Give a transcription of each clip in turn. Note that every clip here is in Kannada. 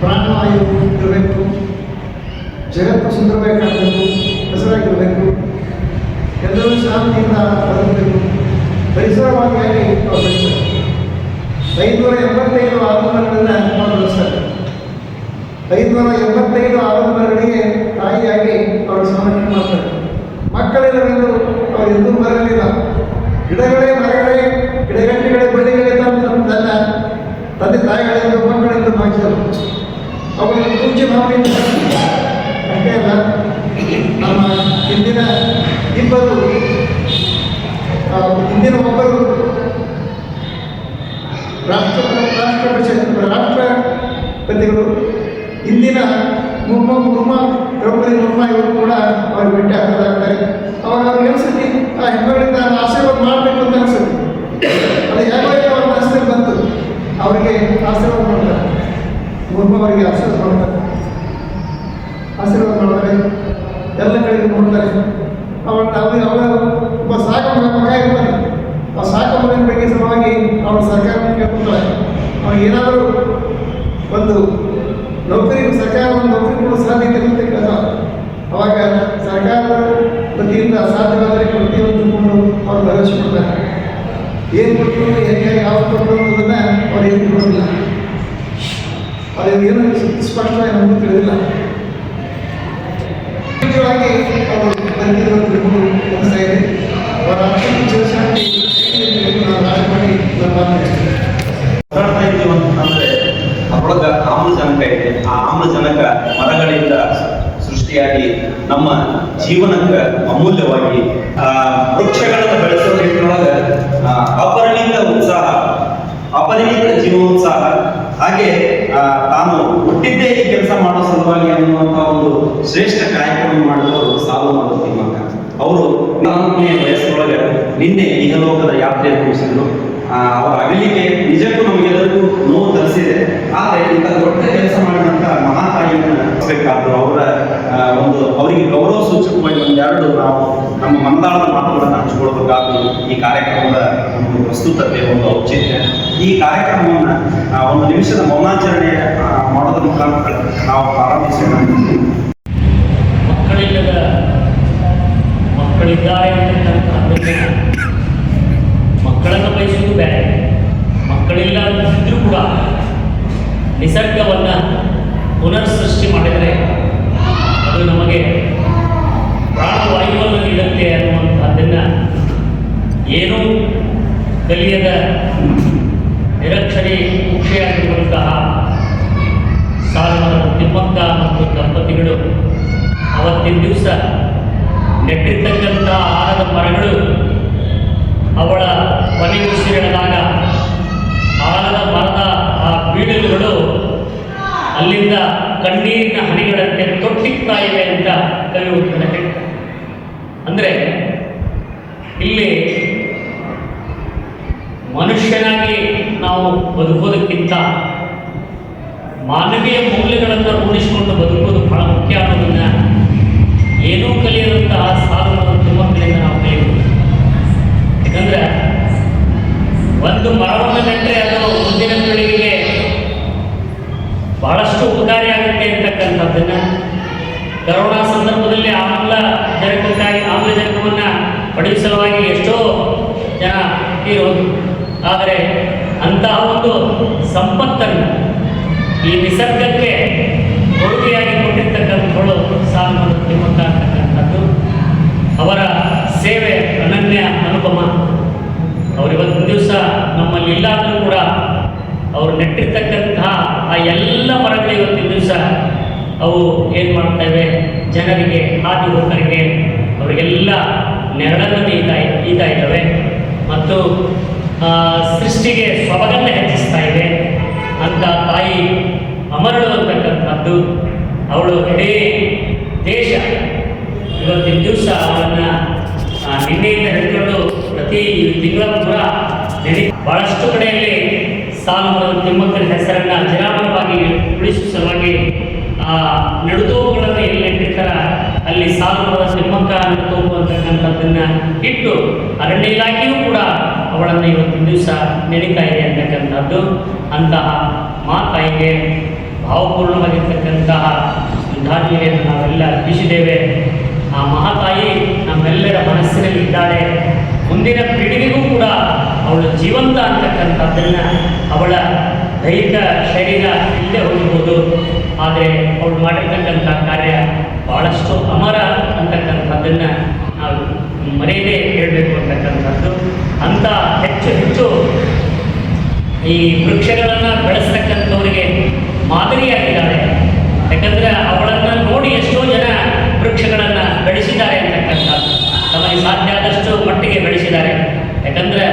ಪ್ರಾಣವಾಯು ಇರಬೇಕು, ಜಗತ್ತು ಸುಂದರಬೇಕಾಗಬೇಕು, ಹೆಸರಾಗಿರಬೇಕು, ಎಲ್ಲರೂ ಶಾಂತಿಯಿಂದ ಬದುಕಬೇಕು, ಪರಿಸರವಾಗಿ ಅವರು ಬೆಳೆಸ್ತಾರೆ. 585 ಆಲಂಬರಗಳನ್ನು ಅವರು ಬೆಳೆಸ್ತಾರೆ. 585 ಆಲಂಬರಗಳಿಗೆ ತಾಯಿಯಾಗಿ ಅವರು ಸಂರಕ್ಷಣೆ ಮಾಡ್ತಾರೆ. ಮಕ್ಕಳಿಲ್ಲವೆಂದು ಅವರು ಎಂದೂ ಬರಲಿಲ್ಲ. ಗಿಡಗಳೇ ಮರಗಳೇ ಗಿಡಗಂಟಿಗಳೇ ಬಳ್ಳಿಗಳೇ ತನ್ನ ತಂದೆ ತಾಯಿಗಳೆಂದು ಮಕ್ಕಳೆಂದು ಭಾವಿಸಿದರು. ಅವುಗಳನ್ನು ಪೂಜ್ಯ ಭಾವನೆಯಿಂದ ಅಷ್ಟೇ ಅಲ್ಲ, ನಮ್ಮ ಹಿಂದಿನ ಒಬ್ಬರು ರಾಷ್ಟ್ರಪತಿಗಳು ಇಂದಿನ ದ್ರೌಪದಿ ಮುರ್ಮು ಇವರು ಕೂಡ ಅವ್ರಿಗೆ ಭೇಟಿ ಹಾಕೋದಾಗ್ತಾರೆ. ಅವಾಗ ಅವ್ರಿಗೆ ಅನಿಸುತ್ತೆ ಆ ಹೆಣ್ಣುಗಳಿಂದ ಆಶೀರ್ವಾದ ಮಾಡಬೇಕು ಅಂತ ಅನಿಸುತ್ತೆ. ಅದು ಯಾವಾಗ ಅವ್ರ ಮನಸ್ಸಿನಲ್ಲಿ ಬಂತು, ಅವರಿಗೆ ಆಶೀರ್ವಾದ ಮಾಡ್ತಾರೆ. ಮುರ್ಮು ಅವರಿಗೆ ಆಶೀರ್ವಾದ ಮಾಡ್ತಾರೆ, ಎಲ್ಲ ಕಡೆಗೆ ನೋಡ್ತಾರೆ. ಅವಳ ಒಬ್ಬ ಸಾಕ ಮಗ ಇರ್ತಾನೆ. ಆ ಸಾಕ ಮಗನ ಬಗ್ಗೆ ಸಲುವಾಗಿ ಅವಳ ಸರ್ಕಾರವನ್ನು ಕೇಳ್ಕೊಳ್ತಾಳೆ. ಅವ್ರಿಗೆ ಏನಾದರೂ ಒಂದು ಸರ್ಕಾರ ಒಂದು ನೌಕರಿ ಕೊಡೋ ಸಾಧ್ಯತೆ ಅಂತ ಕೇಳ್ತಾಳೆ. ಅವಾಗ ಸರ್ಕಾರದ ವತಿಯಿಂದ ಸಾಧ್ಯವಾದರೆ ಕೊಡ್ತೀವಿ ಅಂತಕೊಂಡು ಅವ್ರು ಭರವಸೆ ಕೊಡ್ತಾರೆ. ಏನು ಕೊಡ್ತೀವಿ, ಹೇಗೆ ಯಾವ ಕೊಟ್ಟರು ಅನ್ನೋದನ್ನು ಅವ್ರು ಏನು ಕೊಡೋದಿಲ್ಲ. ಅದೇನು ಸ್ಪಷ್ಟವಾಗಿ ನಮಗೂ ತಿಳಿದಿಲ್ಲ. ಅವರು ಬಂದಿರುವುದು ಅನಿಸ್ತಾ ಇದೆ. ಅವರ ಅತ್ಯಂತ ಚಿರಶಾಂತಿ ನಾವು ರಾಜ ಮಾಡಿ ಮಾತಾಡ್ತಾ ಇದ್ದೀವಿ ಅಂತಂದ್ರೆ ಅದರೊಳಗೆ ಆಮ್ಲಜನಕ ಇದೆ. ಆ ಆಮ್ಲಜನಕ ಮರಗಳಿಂದ ಸೃಷ್ಟಿಯಾಗಿ ನಮ್ಮ ಜೀವನಕ್ಕೆ ಅಮೂಲ್ಯವಾಗಿ ವೃಕ್ಷಗಳನ್ನು ಬೆಳೆಸೋ ನಿಟ್ಟಿನೊಳಗೆ ಅಪರಿಮಿತ ಉತ್ಸಾಹ, ಅಪರಿಮಿತ ಜೀವೋತ್ಸಾಹ, ಹಾಗೆ ತಾನು ಹುಟ್ಟಿದ್ದೇ ಈ ಕೆಲಸ ಮಾಡೋ ಸಲುವಾಗಿ ಅನ್ನುವಂಥ ಒಂದು ಶ್ರೇಷ್ಠ ಕಾರ್ಯಕ್ರಮ ಮಾಡಿದವರು ಸಾಲುಮರದ ತಿಮ್ಮಕ್ಕ. ಅವರು 40ನೇ ವಯಸ್ಸೊಳಗೆ ನಿನ್ನೆ ಇಹಲೋಕದ ಯಾತ್ರೆ ಮುಗಿಸಿದ್ರು. ಅವರ ಅಗಲಿಕೆ ನಿಜಕ್ಕೂ ನಮಗೆಲ್ಲರಿಗೂ ನೋವು ತರಿಸಿದೆ. ಆದರೆ ಇಂಥ ದೊಡ್ಡ ಕೆಲಸ ಮಾಡಿದಂಥ ಮಹಾತಾಯಿಯನ್ನು ಬೇಕಾದ್ರು. ಅವರಿಗೆ ಗೌರವ ಸೂಚಕವಾಗಿ ಒಂದೆರಡು ನಾವು ನಮ್ಮ ಮಂದಾಳದ ಮಾತುಗಳನ್ನು ಹಂಚಿಕೊಳ್ಬೇಕಾದ್ರು. ಈ ಕಾರ್ಯಕ್ರಮದ ಒಂದು ಪ್ರಸ್ತುತತೆ, ಒಂದು ಔಚಿತ್ಯ, ಈ ಕಾರ್ಯಕ್ರಮವನ್ನು ಒಂದು ನಿಮಿಷದ ಮೌನಾಚರಣೆ ಮಾಡೋದ್ರ ಮುಖಾಂತರ ನಾವು ಪ್ರಾರಂಭಿಸೋಣ. ಮಕ್ಕಳಿದ್ದಾರೆ ಅಂತಕ್ಕಂಥದ್ದನ್ನು ಮಕ್ಕಳನ್ನು ಬಯಸುವುದು ಬೇರೆ. ಮಕ್ಕಳಿಲ್ಲ ಅಂತಿದ್ರೂ ಕೂಡ ನಿಸರ್ಗವನ್ನು ಪುನರ್ ಸೃಷ್ಟಿ ಮಾಡಿದರೆ ಅದು ನಮಗೆ ಪ್ರಾಣವಾಯುವನ್ನು ನೀಡುತ್ತೆ ಅನ್ನುವಂಥದ್ದನ್ನು ಏನೂ ಕಲಿಯದ ನಿರಕ್ಷರಿ ಮುಖ್ಯವಾಗಿರುವಂತಹ ಸಾಲುಮರದ ತಿಮ್ಮಕ್ಕ ಮತ್ತು ದಂಪತಿಗಳು ಅವತ್ತಿನ ದಿವಸ ನೆಟ್ಟಿರ್ತಕ್ಕಂಥ ಆಲದ ಮರಗಳು ಅವಳ ಕೊನೆ ಉಸಿರಿಳಿದಾಗ ಆಲದ ಮರದ ಆ ಬೀಡಲುಗಳು ಅಲ್ಲಿಂದ ಕಣ್ಣೀರಿನ ಹನಿಗಳಂತೆ ತೊಟ್ಟಿಗ್ತಾ ಇವೆ ಅಂತ ಕವಿ ಉತ್ತರ ಹೇಳ್ತಾರೆ. ಅಂದರೆ ಇಲ್ಲಿ ಮನುಷ್ಯನಾಗಿ ನಾವು ಬದುಕೋದಕ್ಕಿಂತ ಮಾನವೀಯ ಮೌಲ್ಯಗಳನ್ನು ರೂಢಿಸಿಕೊಂಡು ಬದುಕೋದು ಬಹಳ ಮುಖ್ಯ ಅನ್ನೋದನ್ನು ಏನೂ ಕಲಿಯದಂತಹ ಸಾಲುಮರದ ತಿಮ್ಮಕ್ಕನಿಂದ ನಾವು ಕಲಿಯಬಹುದು. ಯಾಕಂದರೆ ಒಂದು ಮರವನ್ನು ನೆಟ್ಟರೆ ಅದು ಮುಂದಿನ ಪೀಳಿಗೆಗೆ ಬಹಳಷ್ಟು ಉಪಕಾರಿಯಾಗುತ್ತೆ ಅಂತಕ್ಕಂಥದ್ದನ್ನು ಕರೋನಾ ಸಂದರ್ಭದಲ್ಲಿ ಆಮ್ಲಜನಕವನ್ನು ಪಡೆಯುವ ಸಲುವಾಗಿ ಎಷ್ಟೋ ಜನ ಇರೋದು. ಆದರೆ ಅಂತಹ ಒಂದು ಸಂಪತ್ತನ್ನು ಈ ನಿಸರ್ಗಕ್ಕೆ ಕೊಡುಗೆಯಾಗಿ ಕೊಟ್ಟಿರ್ತಕ್ಕಂಥವಳು ಸಾಲುಮರದ ತಿಮ್ಮಕ್ಕ ಅಂತಕ್ಕಂಥದ್ದು. ಅವರ ಸೇವೆ ಅನನ್ಯ ಅನುಪಮ. ಅವರಿವತ್ತಿನ ದಿವಸ ನಮ್ಮಲ್ಲಿ ಇಲ್ಲಾದರೂ ಕೂಡ ಅವರು ನೆಟ್ಟಿರ್ತಕ್ಕಂತಹ ಆ ಎಲ್ಲ ಮರಗಳು ಇವತ್ತಿನ ದಿವಸ ಅವು ಏನು ಮಾಡ್ತವೆ, ಜನರಿಗೆ, ಹಾದಿ ಹೋಗರಿಗೆ ಅವರಿಗೆಲ್ಲ ನೆರಳನ್ನು ಈತಾ ಇದ್ದಾವೆ ಮತ್ತು ಸೃಷ್ಟಿಗೆ ಸೊಬಗನ್ನು ಹೆಚ್ಚಿಸ್ತಾ ಇವೆ ಅಂತ ತಾಯಿ ಅಮರಳು ಅಂತಕ್ಕಂಥದ್ದು. ಅವಳು ಇಡೀ ದೇಶ ಇವತ್ತಿನ ದಿವಸ ಅವಳನ್ನು ನಿನ್ನೆಯಿಂದ ಹಿಡ್ಕೊಂಡು ಪ್ರತಿ ತಿಂಗಳ ಕೂಡ ಬಹಳಷ್ಟು ಕಡೆಯಲ್ಲಿ ಸಾಲುಮರದ ತಿಮ್ಮಕ್ಕನ ಹೆಸರನ್ನು ಅಜರಾಮರವಾಗಿ ಉಳಿಸುವ ಸಲುವಾಗಿ ನಡುತೋಪುಗಳನ್ನು ಎಲ್ಲಿ ನೆಟ್ಟಿರ್ತಾರ ಅಲ್ಲಿ ಸಾಲುಮರದ ತಿಮ್ಮಕ್ಕ ನಡುತೋಪು ಅಂತಕ್ಕಂಥದ್ದನ್ನು ಇಟ್ಟು ಅರಣ್ಯ ಇಲಾಖೆಯೂ ಕೂಡ ಅವಳನ್ನು ಇವತ್ತಿನ ದಿವಸ ನೆನೀತಾ ಇದೆ ಅಂತಕ್ಕಂಥದ್ದು. ಅಂತಹ ಮಾತಾಯಿಗೆ ಭಾವಪೂರ್ಣವಾಗಿರ್ತಕ್ಕಂತಹ ಶ್ರದ್ಧಾಂಜಲಿಯನ್ನು ನಾವೆಲ್ಲ ಅರ್ಪಿಸಿದ್ದೇವೆ. ಆ ಮಹಾತಾಯಿ ನಮ್ಮೆಲ್ಲರ ಮನಸ್ಸಿನಲ್ಲಿ ಇದ್ದಾಳೆ. ಮುಂದಿನ ಪೀಳಿಗೆಗೂ ಕೂಡ ಅವಳು ಜೀವಂತ ಅಂತಕ್ಕಂಥದ್ದನ್ನು, ಅವಳ ದೈಹಿಕ ಶರೀರ ಇಲ್ಲದೆ ಹೋಗಿರ್ಬೋದು, ಆದರೆ ಅವಳು ಮಾಡಿರ್ತಕ್ಕಂಥ ಕಾರ್ಯ ಭಾಳಷ್ಟು ಅಮರ ಅಂತಕ್ಕಂಥದ್ದನ್ನು ನಾವು ಮರೆಯದೇ ಹೇಳಬೇಕು ಅಂತಕ್ಕಂಥದ್ದು. ಅಂಥ ಹೆಚ್ಚು ಹೆಚ್ಚು ಈ ವೃಕ್ಷಗಳನ್ನು ಬೆಳೆಸ್ತಕ್ಕಂಥವರಿಗೆ ಮಾದರಿಯಾಗಿದ್ದಾಳೆ. ಯಾಕಂದರೆ ಅವಳನ್ನು ನೋಡಿ ಎಷ್ಟೋ ಜನ ವೃಕ್ಷಗಳನ್ನು ಬೆಳೆಸಿದ್ದಾರೆ ಅಂತಕ್ಕಂಥದ್ದು, ತಮಗೆ ಸಾಧ್ಯ ಆದಷ್ಟು ಮಟ್ಟಿಗೆ ಬೆಳೆಸಿದ್ದಾರೆ. ಯಾಕಂದರೆ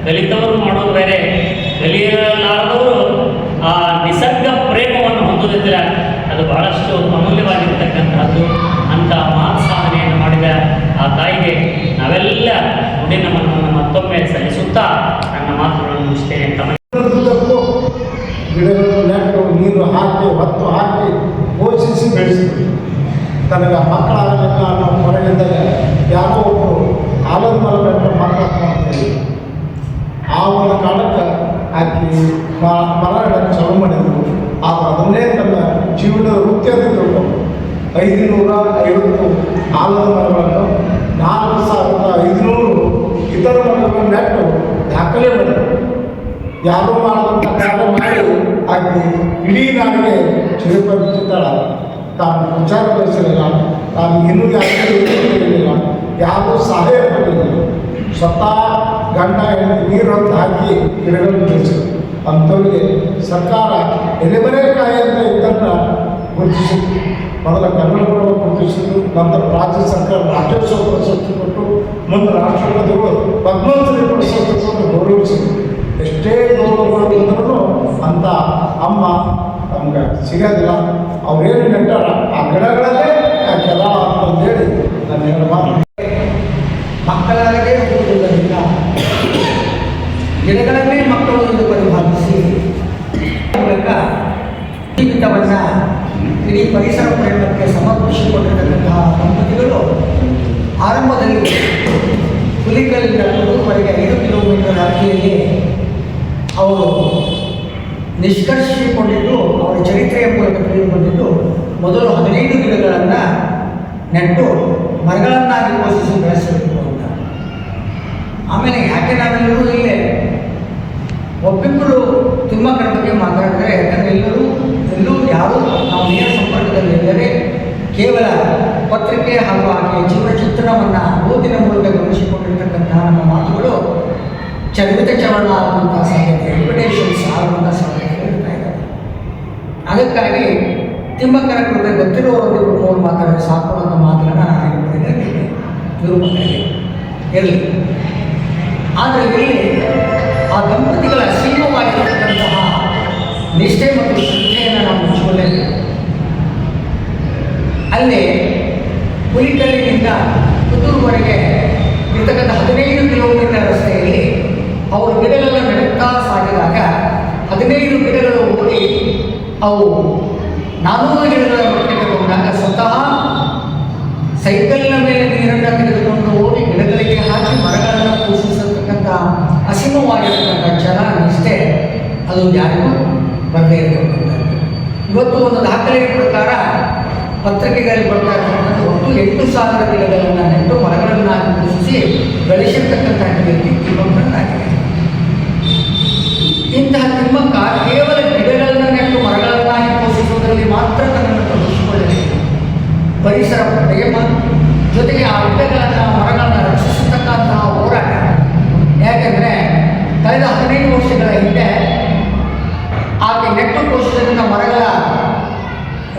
ಕಲಿತವರು ಮಾಡೋದು ಬೇರೆ, ಕಲಿಯಲಾರದವರು ಆ ನಿಸರ್ಗ ಪ್ರೇಮವನ್ನು ಹೊಂದೋದಿದ್ರೆ ಅದು ಬಹಳಷ್ಟು ಅಮೂಲ್ಯವಾಗಿರ್ತಕ್ಕಂಥದ್ದು. ಅಂಥ ಮಹತ್ ಸಾಧನೆಯನ್ನು ಮಾಡಿದ ಆ ತಾಯಿಗೆ ನಾವೆಲ್ಲ ನುಡಿ ನಮನವನ್ನು ಮತ್ತೊಮ್ಮೆ ಸಲ್ಲಿಸುತ್ತಾ ನನ್ನ ಮಾತುಗಳನ್ನು ಮುಗಿಸ್ತೇನೆ. ಉದ್ದಕ್ಕೂ ಗಿಡಗಳು ನೆಟ್ಟು ನೀರು ಹಾಕಿ ಹೊತ್ತು ಹಾಕಿ ಪೋಷಿಸಿ ಬೆಳೆಸಿದ್ರು. ತನಗೆ ಮಕ್ಕಳಾಗಲಿಲ್ಲ ಅನ್ನೋ ಹೊರಗಿದ್ದಾಗ ಯಾರೋ ಒಬ್ಬರು ಆಲದ ಮರ ಬೆಟ್ಟ ಮಕ್ಕಳು ಆ ಒಂದು ಕಾಲಕ್ಕೆ ಆಕೆ ಮರ ಇಡಕ್ಕೆ ಚಾಲು ಮಾಡಿದ್ರು. ಆದರೆ ಅದನ್ನೇ ತನ್ನ ಜೀವನದ ವೃತ್ತಿಯಾಗಿ ತಿಳ್ಕೊಂಡು 550 ಆಲದ ಮರಗಳನ್ನು 4500 ಇತರ ಮರಗಳನ್ನು ನೆಟ್ಟು ದಾಖಲೆ ಮಾಡಿದರು. ಯಾರೋ ಮಾಡಿದಂಥ ಕಾರ್ಯ ಮಾಡಿ ಆಕೆ ಇಡೀ ನಾಡಿಗೆ ಚಿರಪರಿಚಿದ್ದಾಳ. ತಾನು ವಿಚಾರ ಬಯಸಲಿಲ್ಲ, ತಾನು ಇನ್ನೂ ಯಾರಿಲ್ಲ, ಯಾರೂ ಸಹಾಯ ಪಡೆಯಲಿಲ್ಲ. ಸ್ವತಃ ಗಂಡ ಹೆಂಡತಿ ನೀರು ಹೊತ್ತು ಹಾಕಿ ಗಿಡಗಳನ್ನು ಬೆಳೆಸಿದ್ರು. ಅಂಥವರಿಗೆ ಸರ್ಕಾರ ಎಲೆಮರೆಕಾಯಿ ಅಂತ ಇದನ್ನು ಗುರುತಿಸಿತ್ತು. ಮೊದಲ ಕನ್ನಡಪುರ ಗುರುತಿಸಿದ್ದು, ನಂತರ ರಾಜ್ಯ ಸರ್ಕಾರ ರಾಜ್ಯೋತ್ಸವ ಪ್ರಶಸ್ತಿ ಕೊಟ್ಟು, ಮುಂದೆ ರಾಷ್ಟ್ರಪತಿಗಳು ಪದ್ಮಶ್ರೀ ಪ್ರಶಸ್ತಿ ಕೊಟ್ಟು ಗೌರವಿಸಿದರು. ಎಷ್ಟೇ ಗೌರವಗಳು ಬಂದರೂ ಅಂಥ ಅಮ್ಮ ನಮ್ಗೆ ಸಿಗೋದಿಲ್ಲ. ಅವ್ರೇನು ನೆಟ್ಟಾರ ಆ ಗಿಡಗಳಲ್ಲೇ ಕೆಲ ಅಂತಂದೇಳಿ ನಾನು ಹೇಳೋ ಮಾತು. ಮಕ್ಕಳಾಗದೇ ಹೋಗುವುದರಿಂದ ಗಿಡಗಳನ್ನೇ ಮಕ್ಕಳು ಎಂದು ಪರಿಭಾವಿಸಿ ಮೂಲಕ ಜೀವಿತವನ್ನು ಇಡೀ ಪರಿಸರ ಪ್ರೇಮಕ್ಕೆ ಸಮರ್ಪಿಸಿಕೊಂಡಿರತಕ್ಕಂತಹ ದಂಪತಿಗಳು ಆರಂಭದಲ್ಲಿ ಹುಲಿಕಲ್ಲಿಂದ ಕೊಡಗುವರೆಗೆ 5 ಕಿಲೋಮೀಟರ್ ವ್ಯಾಪ್ತಿಯಲ್ಲಿ ಅವರು ನಿಷ್ಕರ್ಷಿಸಿಕೊಂಡಿದ್ದು, ಅವರ ಚರಿತ್ರೆಯ ಮೂಲಕ ತಿಳಿದುಕೊಂಡಿದ್ದು, ಮೊದಲು 15 ಗಿಡಗಳನ್ನು ನೆಟ್ಟು ಮರಗಳನ್ನಾಗಿ ಪೋಷಿಸಿ ಬೆಳೆಸಬೇಕು ಅಂತ. ಆಮೇಲೆ ಯಾಕೆ ನಾವೆಲ್ಲರೂ ಇಲ್ಲೇ ಒಬ್ಬಿಬ್ಬರು ತಿಮ್ಮಕ್ಕನ ಬಗ್ಗೆ ಮಾತಾಡಿದರೆ, ಯಾಕಂದರೆ ಎಲ್ಲೂ ಯಾರೂ ನಾವು ನೇರ ಸಂಪರ್ಕದಲ್ಲಿದ್ದರೆ ಕೇವಲ ಪತ್ರಿಕೆ ಹಾಗೂ ಆಕೆಯ ಜೀವನ ಚಿತ್ರಣವನ್ನು ಓದಿನ ಮೂಲಕ ಗಮನಿಸಿಕೊಂಡಿರ್ತಕ್ಕಂತಹ ನಮ್ಮ ಮಾತುಗಳು ಚರಿತ ಚರಣ ಆಗುವಂಥ ಸಾಧ್ಯತೆ, ರಿಪಿಟೇಷನ್ಸ್ ಆಗುವಂಥ ಸಾಧ್ಯತೆ ಇರ್ತಾ ಇದ್ದಾರೆ. ಅದಕ್ಕಾಗಿ ತಿಮ್ಮಕ್ಕನ ಕುರಿತು ಗೊತ್ತಿರುವವರು ಮಾತಾಡಿದ್ರೆ ಸಾಕು ಅನ್ನೋ ಮಾತುಗಳನ್ನು ನಾನು ನಿರೂಪಣೆಗೆ ಇರಲಿ. ಆದರೆ ಇಲ್ಲಿ ಆ ದಂಪತಿಗಳ ಅಸೀಮವಾಗಿರತಕ್ಕಂತಹ ನಿಷ್ಠೆ ಮತ್ತು ಶ್ರದ್ಧೆಯನ್ನು ನಾವು ಮುಚ್ಚಿಕೊಳ್ಳೇಬೇಕು. ಅಲ್ಲಿ ಹುಲಿಕಲ್ಲಿನಿಂದ ಪುತ್ತೂರುವರೆಗೆ ಇರ್ತಕ್ಕಂಥ 15 ಕಿಲೋಮೀಟರ್ ರಸ್ತೆಯಲ್ಲಿ ಅವರು ಗಿಡಗಳನ್ನು ನೆಡುತ್ತಾ ಸಾಗಿದಾಗ 15 ಗಿಡಗಳು ಓಡಿ ಅವು 400 ಗಿಡಗಳ ಮಟ್ಟಿಗೆ ಬಂದಾಗ ಸ್ವತಃ ಸೈಕಲ್ನ ಮೇಲೆ ನೀರನ್ನು ತೆಗೆದುಕೊಂಡು ಹೋಗಿ ಗಿಡಗಳಿಗೆ ಹಾಕಿ ಮರಗಳನ್ನು ಪೋಷಿಸತಕ್ಕಂಥ ಅಸೀಮವಾಗಿರತಕ್ಕಂಥ ಛಲ ನಿಷ್ಠೆ ಅದು ಯಾರಿಗೂ ಬರದೇ ಇರತಕ್ಕಂಥದ್ದು. ಇವತ್ತು ಒಂದು ದಾಖಲೆಯ ಪ್ರಕಾರ ಪತ್ರಿಕೆಗಳಲ್ಲಿ ಬರ್ತಾ ಇರ್ತಕ್ಕಂಥ ಒಟ್ಟು 8,000 ಗಿಡಗಳನ್ನು ನೆಟ್ಟು ಮರಗಳನ್ನಾಗಿ ಪೋಷಿಸಿ ಬೆಳೆಸಿರ್ತಕ್ಕಂಥ ವ್ಯಕ್ತಿ ತಿಮ್ಮಕ್ಕನಾಗಿದೆ. ಇಂತಹ ತಿಮ್ಮಕ್ಕ ಕೇವಲ ಗಿಡಗಳನ್ನು ನೆಟ್ಟು ಮರಗಳನ್ನಾಗಿ ಪೋಷಿಸುವುದರಲ್ಲಿ ಮಾತ್ರ ತನ್ನನ್ನು ತೊಡಗಿಸಿಕೊಳ್ಳಬೇಕು. ಪರಿಸರ ಪ್ರೇಮ ಜೊತೆಗೆ ಆ ಗಿಡಗಳನ್ನು ಮರಗಳನ್ನು ರಕ್ಷಿಸತಕ್ಕಂತಹ ಹೋರಾಟ. ಯಾಕೆಂದರೆ ಕಳೆದ 15 ವರ್ಷಗಳ ಹಿಂದೆ ಆಕೆ ನೆಟ್ಟು ಪೋಷಿಸಿದ ಮರಗಳ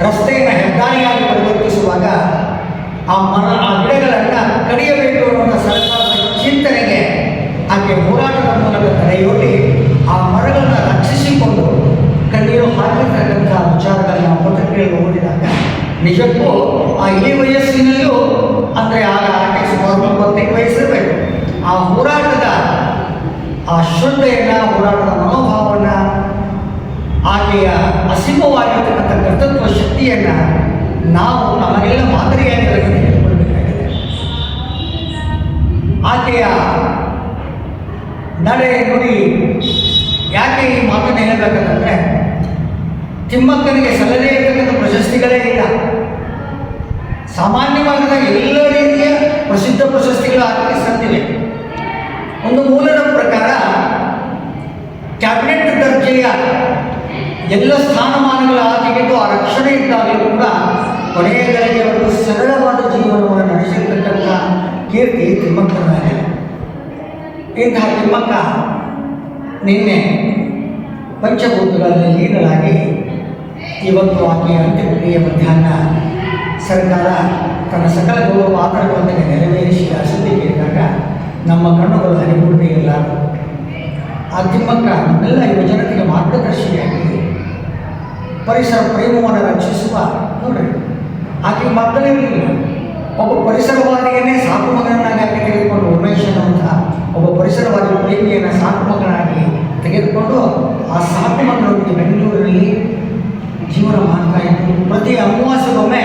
ರಸ್ತೆಯನ್ನು ಹೆದ್ದಾರಿಯಾಗಿ ಪರಿವರ್ತಿಸುವಾಗ ಆ ಗಿಡಗಳನ್ನು ಕಡಿಯಬೇಕು ಅನ್ನುವಂಥ ಸರ್ಕಾರದ ಚಿಂತನೆಗೆ ಆಕೆ ಹೋರಾಟದ ಮೂಲಕ ತಡೆಯೊಡ್ಡಿ ಆ ಮರಗಳನ್ನು ರಕ್ಷಿಸಿಕೊಂಡು ಕಣ್ಣೀರು ಹಾಕಿರ್ತಕ್ಕಂಥ ವಿಚಾರಗಳನ್ನು ನಾವು ಪತ್ರಿಕೆಯಲ್ಲಿ ಓದಿದಾಗ ನಿಜಕ್ಕೂ ಆ ಈ ವಯಸ್ಸಿನಲ್ಲೂ ಅಂದರೆ ಆಗ ಆಕೆ ಸುಮಾರು 35 ವಯಸ್ಸಿರಬೇಕು. ಆ ಹೋರಾಟದ ಆ ಶ್ರದ್ಧೆಯನ್ನು, ಹೋರಾಟದ ಮನೋಭಾವವನ್ನು, ಆಕೆಯ ಅಸೀಮವಾಗಿರ್ತಕ್ಕಂಥ ಕರ್ತೃತ್ವ ಶಕ್ತಿಯನ್ನು ನಾವು ನಮಗೆಲ್ಲ ಮಾದರಿಯಾಗಿ ತೆಗೆದುಕೊಳ್ಬೇಕಾಗಿದೆ. ಆಕೆಯ ನಡೆ ನುಡಿ ಯಾಕೆ ಈ ಮಾತನ್ನು ಹೇಳಬೇಕಂತಂದರೆ, ತಿಮ್ಮಕ್ಕನಿಗೆ ಸಲ್ಲದೇ ಇರತಕ್ಕಂಥ ಪ್ರಶಸ್ತಿಗಳೇ ಇಲ್ಲ. ಸಾಮಾನ್ಯವಾದ ಎಲ್ಲ ರೀತಿಯ ಪ್ರಸಿದ್ಧ ಪ್ರಶಸ್ತಿಗಳು ಆತನಿಗೆ ಸಂದಿವೆ. ಒಂದು ಮೂಲದ ಪ್ರಕಾರ ಕ್ಯಾಬಿನೆಟ್ ದರ್ಜೆಯ ಎಲ್ಲ ಸ್ಥಾನಮಾನಗಳ ಆಕೆಗಿದ್ದು ಆ ರಕ್ಷಣೆ ಇದ್ದಾಗಲೂ ಕೂಡ ಕೊನೆಯದವರೆಗೂ ಸರಳವಾದ ಜೀವನವನ್ನು ನಡೆಸಿರ್ತಕ್ಕಂಥ ಕೀರ್ತಿ ತಿಮ್ಮಕ್ಕನಾಗಿದೆ. ಇಂತಹ ತಿಮ್ಮಕ್ಕ ನಿನ್ನೆ ಪಂಚಭೂತಗಳಲ್ಲಿ ಲೀನರಾಗಿ ಇವತ್ತು ಆಕೆಯ ಅಂತ್ಯಕ್ರಿಯೆ ಮಧ್ಯಾಹ್ನ ಸರ್ಕಾರ ತನ್ನ ಸಕಲ ಗೌರವ ಆಧಾರಗಳೊಂದಿಗೆ ನೆರವೇರಿಸಿ ಸುದ್ದಿ ಕೇಳಿದಾಗ ನಮ್ಮ ಕಣ್ಣುಗಳು ಹರಿಗುಡಿಲ್ಲ. ಆ ತಿಮ್ಮಕ್ಕ ನಮ್ಮೆಲ್ಲ ಯುವಜನತೆಗೆ ಮಾರ್ಗದರ್ಶಿಯಾಗಿ ಪರಿಸರ ಪ್ರೇಮವನ್ನು ರಕ್ಷಿಸುವ ನೋಡ್ರಿ, ಆಕೆ ಮಕ್ಕಳಿರಲಿಲ್ಲ. ಒಬ್ಬ ಪರಿಸರವಾದಿಯನ್ನೇ ಸಾಕು ಮಗನನ್ನಾಗಿ ಆಕೆ ತೆಗೆದುಕೊಂಡು ಉಮೇಶ್ ಅನ್ನುವಂಥ ಒಬ್ಬ ಪರಿಸರವಾದಿ ಪ್ರೇಮಿಯನ್ನು ಸಾಕು ಮಗನಾಗಿ ತೆಗೆದುಕೊಂಡು ಆ ಸಾಕು ಮಗನೊಂದಿಗೆ ಬೆಂಗಳೂರಿನಲ್ಲಿ ಜೀವನ ಮಾಡ್ತಾ ಇತ್ತು. ಪ್ರತಿ ಅಮಾವಾಸ್ಯೆಗೊಮ್ಮೆ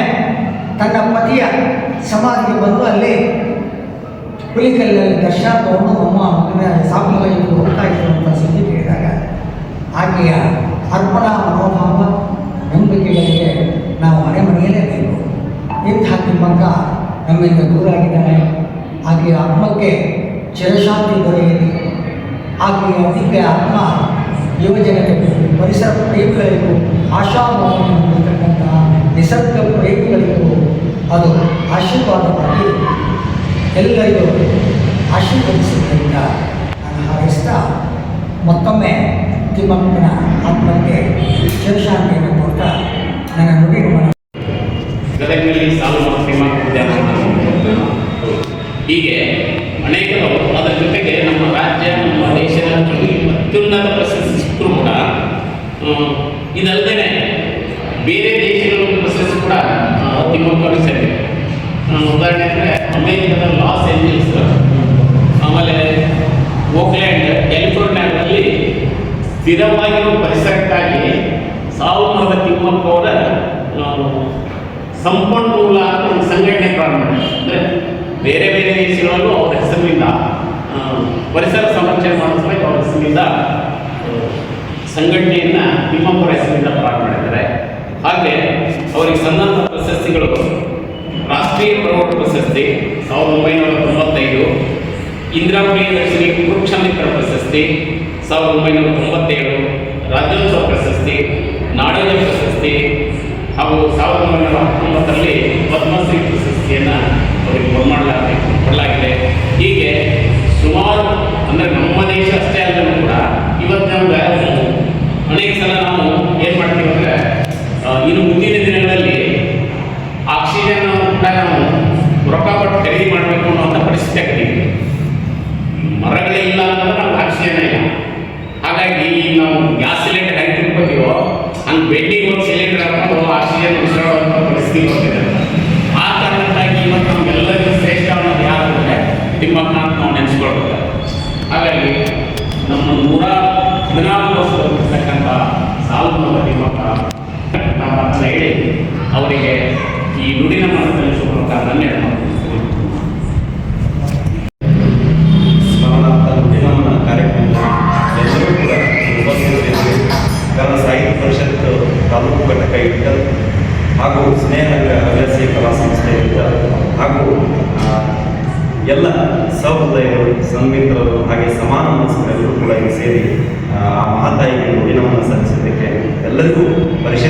ತನ್ನ ಪತಿಯ ಸಮಾಧಿಗೆ ಬಂದು ಅಲ್ಲಿ ಹುಲಿಕಲ್ಲಿನಲ್ಲಿ ದರ್ಶನ ತಗೊಂಡು ಅಮ್ಮ ಮಗನ ಸಾಕು ಮಗ ಇದ್ದು ಹೋಗ್ತಾ ಇದ್ರು ಅಂತ ಸುದ್ದಿ ಕೇಳಿದಾಗ ಆಕೆಯ ಅರ್ಪಣಾ ಮನೋಭಾವ ನಂಬಿಕೆಗಳಿಗೆ ನಾವು ಮನೆಯಲೇಬೇಕು. ಇಂಥ ತಿಮ್ಮಕ್ಕ ನಮ್ಮಿಂದ ದೂರ ಆಗಿದ್ದಾನೆ. ಆಕೆಯ ಆತ್ಮಕ್ಕೆ ಚಿರಶಾಂತಿ ದೊರೆಯಲಿ. ಆಕೆಯ ದಿವ್ಯ ಆತ್ಮ ಯುವಜನತೆಗೂ ಪರಿಸರ ಪ್ರೇಮಿಗಳಿಗೂ ಆಶಾಭಾವನೆ ಹೊಂದಿರತಕ್ಕಂಥ ನಿಸರ್ಗ ಪ್ರೇಮಿಗಳಿಗೂ ಅದು ಆಶೀರ್ವಾದವಾಗಿ ಎಲ್ಲರಿಗೂ ಆಶೀರ್ವದಿಸುವುದರಿಂದ ನಾನು ಹಾರೈಸ್ತಾ ಮತ್ತೊಮ್ಮೆ ತಿಮ್ಮಕ್ಕನ ಆತ್ಮಕ್ಕೆ ಚಿರಶಾಂತಿಯನ್ನು ಕೊಡ್ತಾ ನನ್ನ ನುಡಿಗಳನ್ನು ಗದಗಿನಲ್ಲಿ ಸಾಲುಮರ ತಿಮ್ಮಕ್ಕ ಉದ್ಯಾನವನ ಹೀಗೆ ಅನೇಕರು ಅದರ ಜೊತೆಗೆ ನಮ್ಮ ರಾಜ್ಯ ನಮ್ಮ ದೇಶದ ಅತ್ಯುನ್ನತ ಪ್ರಶಸ್ತಿ ಸಿಕ್ಕರೂ ಕೂಡ ಇದಲ್ಲದೆ ಬೇರೆ ದೇಶಗಳ ಪ್ರಶಸ್ತಿ ಕೂಡ ತಿಮ್ಮಕ್ಕನಿಗೆ ಸೇರಿದೆ. ಉದಾಹರಣೆ ಅಂದರೆ ಅಮೇರಿಕದ ಲಾಸ್ ಏಂಜಲ್ಸ್, ಆಮೇಲೆ ಓಕ್ಲ್ಯಾಂಡ್, ಕ್ಯಾಲಿಫೋರ್ನಿಯಾದಲ್ಲಿ ಸ್ಥಿರವಾಗಿರುವ ಪರಿಸರಕ್ಕಾಗಿ ಸಾಲುಮರದ ತಿಮ್ಮಕ್ಕ ಅವರ ಸಂಪನ್ಮೂಲ ಅಂತ ಒಂದು ಸಂಘಟನೆ ಪ್ರಾರಂಭ ಮಾಡಿದೆ. ಅಂದರೆ ಬೇರೆ ಬೇರೆ ದೇಶಗಳಲ್ಲೂ ಅವರ ಹೆಸರಿನಿಂದ ಪರಿಸರ ಸಂರಕ್ಷಣೆ ಮಾಡಿಸಬೇಕು ಅವರ ಹೆಸರಿನಿಂದ ಸಂಘಟನೆಯನ್ನು ತಿಮ್ಮಪ್ಪರ ಹೆಸರಿನಿಂದ ಪ್ರಾರಂಭ ಮಾಡಿದ್ದಾರೆ. ಹಾಗೆ ಅವರಿಗೆ ಸಂದಂತ ಪ್ರಶಸ್ತಿಗಳು ರಾಷ್ಟ್ರೀಯ ಪ್ರೌಢ ಪ್ರಶಸ್ತಿ 1995, ಇಂದಿರಾ ಪ್ರಿಯದರ್ಶಿನಿ ವೃಕ್ಷ ಮಿತ್ರ ಪ್ರಶಸ್ತಿ 1997, ರಾಜ್ಯೋತ್ಸವ ಪ್ರಶಸ್ತಿ, ನಾಡೋಜ ಪ್ರಶಸ್ತಿ ಹಾಗೂ 1919ರಲ್ಲಿ ಪದ್ಮಶ್ರೀ ಪ್ರಶಸ್ತಿಯನ್ನು ಅವರಿಗೆ ಕೊಡಲಾಗಿದೆ. ಹೀಗೆ ಸುಮಾರು ಅಂದರೆ ನಮ್ಮ ದೇಶ ಅಷ್ಟೇ ಅಲ್ಲೂ ಕೂಡ ಇವತ್ತು ನಮ್ಗೆ ಅನೇಕ ಸಲ ನಾವು ಏನು ಮಾಡ್ತೀವಿ ಅಂದರೆ ಇನ್ನು ಮುಂದಿನ ದಿನಗಳಲ್ಲಿ ಆಕ್ಸಿಜನ್ ಕೂಡ ನಾವು ರೊಕ್ಕ ಕೊಟ್ಟು ಖರೀದಿ ಮಾಡಬೇಕು ಅನ್ನೋಂಥ ಪರಿಸ್ಥಿತಿ ಆಗ್ತೀವಿ. ಮರಗಳೇ ಇಲ್ಲ ಅಂತಂದ್ರೆ ನಮ್ಗೆ ಆಕ್ಸಿಜನ್ ಇಲ್ಲ. ಹಾಗಾಗಿ ನಾವು ಗ್ಯಾಸ್ ಸಿಲಿಂಡರ್ ಹೆಂಗೆ ತಿಳ್ಕೊತೀವೋ ಹಂಗೆ ಬೆಡ್ಡಿಗೆ ಒಂದು ಸಿಲಿಂಡರ್ ಹಾಕೊಂಡು ಆಕ್ಸಿಜನ್ ಉಸಿರಾಡುವಂಥ ಪರಿಸ್ಥಿತಿ ಬರ್ತಿದೆ. ಆ ಕಾರಣಕ್ಕಾಗಿ ಇವತ್ತು ನಮಗೆಲ್ಲರಿಗೂ ಶ್ರೇಷ್ಠ ಅನ್ನೋದು ಯಾರು ಅಂದರೆ ತಿಮ್ಮಕ್ಕ ಅಂತ ನಾವು ನೆನೆಸ್ಕೊಳ್ಬೇಕು. ಹಾಗಾಗಿ ನಮ್ಮ 114 ವರ್ಷದಲ್ಲಿರ್ತಕ್ಕಂಥ ಸಾಲುಮರದ ತಿಮ್ಮಕ್ಕ ಮಾತನ್ನು ಹೇಳಿ ಅವರಿಗೆ ಈ ನುಡಿನ ಮಾತನ್ನು ಶುಭ್ರಕಾರ ಧನ್ಯವಾದ ಮಾಡ್ತೀನಿ. ಸ್ಮರಣಾರ್ಥ ನುಡಿನಮನ ಕಾರ್ಯಕ್ರಮ ಎಲ್ಲರೂ ಕೂಡ ಉಪಸ್ಥಿತರಿದ್ದರು. ಕನ್ನಡ ಸಾಹಿತ್ಯ ಪರಿಷತ್ ತಾಲೂಕು ಘಟಕ ಇಟ್ಟರು ಹಾಗೂ ಸ್ನೇಹನಗರ ಹವ್ಯಾಸಿ ಕಲಾ ಸಂಸ್ಥೆ ಇಟ್ಟರು ಹಾಗೂ ಎಲ್ಲ ಸಹೃದಯರು, ಸನ್ಮಿತ್ರರು ಹಾಗೆ ಸಮಾನ ಮನಸ್ಸರೆಲ್ಲರೂ ಕೂಡ ಇಲ್ಲಿ ಸೇರಿ ಆ ಮಹಾತಾಯಿಗೆ ನುಡಿನಮನ ಸಲ್ಲಿಸೋದಕ್ಕೆ ಎಲ್ಲರಿಗೂ ಪರಿಷತ್